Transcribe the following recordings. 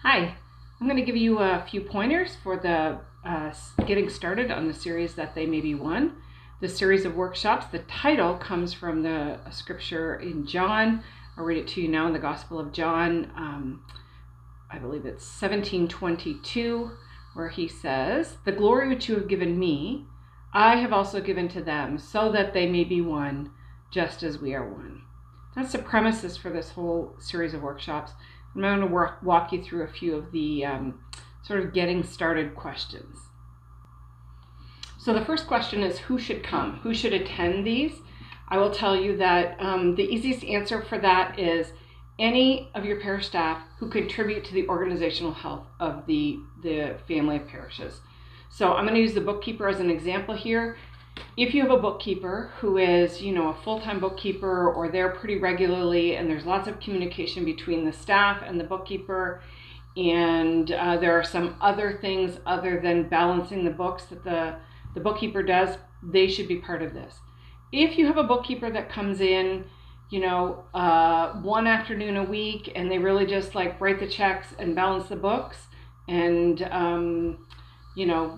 Hi, I'm going to give you a few pointers for the getting started on the series that they may be one. The series of workshops, the title comes from the scripture in John. I'll read it to you now in the Gospel of John. I believe it's 17:22, where he says, "The glory which you have given me, I have also given to them, so that they may be one, just as we are one." That's the premises for this whole series of workshops. I'm going to walk you through a few of the sort of getting started questions. So the first question is, who should come? Who should attend these? I will tell you that the easiest answer for that is any of your parish staff who contribute to the organizational health of the family of parishes. So I'm going to use the bookkeeper as an example here. If you have a bookkeeper who is, a full-time bookkeeper or there pretty regularly, and there's lots of communication between the staff and the bookkeeper, and there are some other things other than balancing the books that the bookkeeper does, they should be part of this. If you have a bookkeeper that comes in, one afternoon a week, and they really just write the checks and balance the books and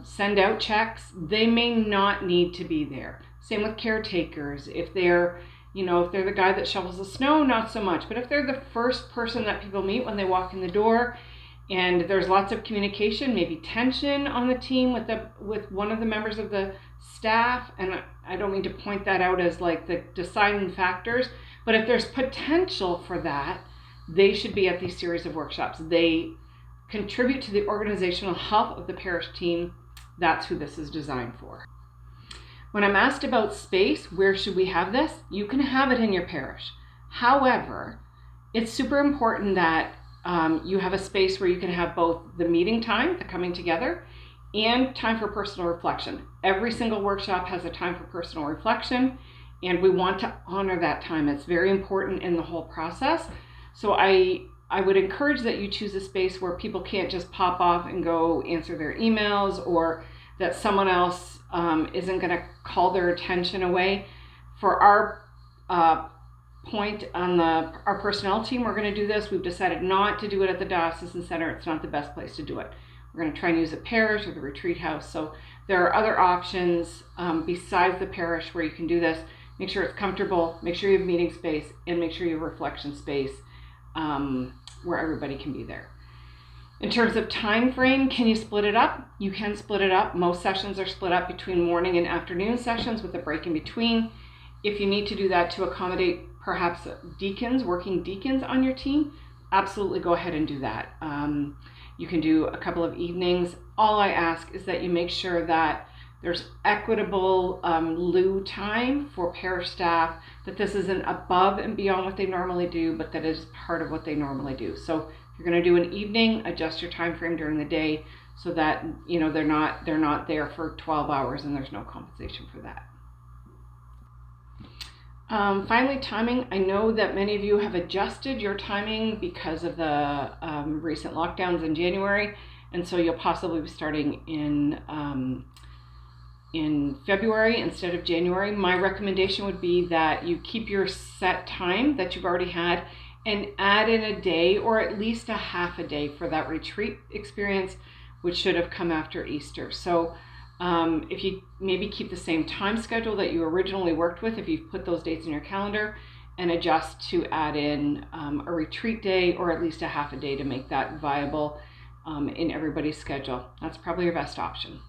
send out checks, they may not need to be there. Same with caretakers. If they're the guy that shovels the snow, not so much. But if they're the first person that people meet when they walk in the door, and there's lots of communication, maybe tension on the team with one of the members of the staff, and I don't mean to point that out as the deciding factors, but if there's potential for that, they should be at these series of workshops. They contribute to the organizational health of the parish team. That's who this is designed for. When I'm asked about space, where should we have this? You can have it in your parish. However, it's super important that you have a space where you can have both the meeting time, the coming together, and time for personal reflection. Every single workshop has a time for personal reflection, and we want to honor that time. It's very important in the whole process. So I would encourage that you choose a space where people can't just pop off and go answer their emails, or that someone else isn't going to call their attention away. For our point on our personnel team, we're going to do this. We've decided not to do it at the diocesan center. It's not the best place to do it. We're going to try and use a parish or the retreat house. So there are other options besides the parish where you can do this. Make sure it's comfortable, make sure you have meeting space, and make sure you have reflection space where everybody can be there. In terms of time frame, can you split it up? You can split it up. Most sessions are split up between morning and afternoon sessions with a break in between. If you need to do that to accommodate perhaps working deacons on your team, absolutely go ahead and do that. You can do a couple of evenings. All I ask is that you make sure that there's equitable loo time for parish staff, that this isn't above and beyond what they normally do, but that is part of what they normally do. So if you're going to do an evening, adjust your time frame during the day so that they're not there for 12 hours and there's no compensation for that. Finally, timing. I know that many of you have adjusted your timing because of the recent lockdowns in January, and so you'll possibly be starting in February instead of January. My recommendation would be that you keep your set time that you've already had and add in a day or at least a half a day for that retreat experience, which should have come after Easter. So if you maybe keep the same time schedule that you originally worked with, if you've put those dates in your calendar, and adjust to add in a retreat day or at least a half a day to make that viable in everybody's schedule. That's probably your best option.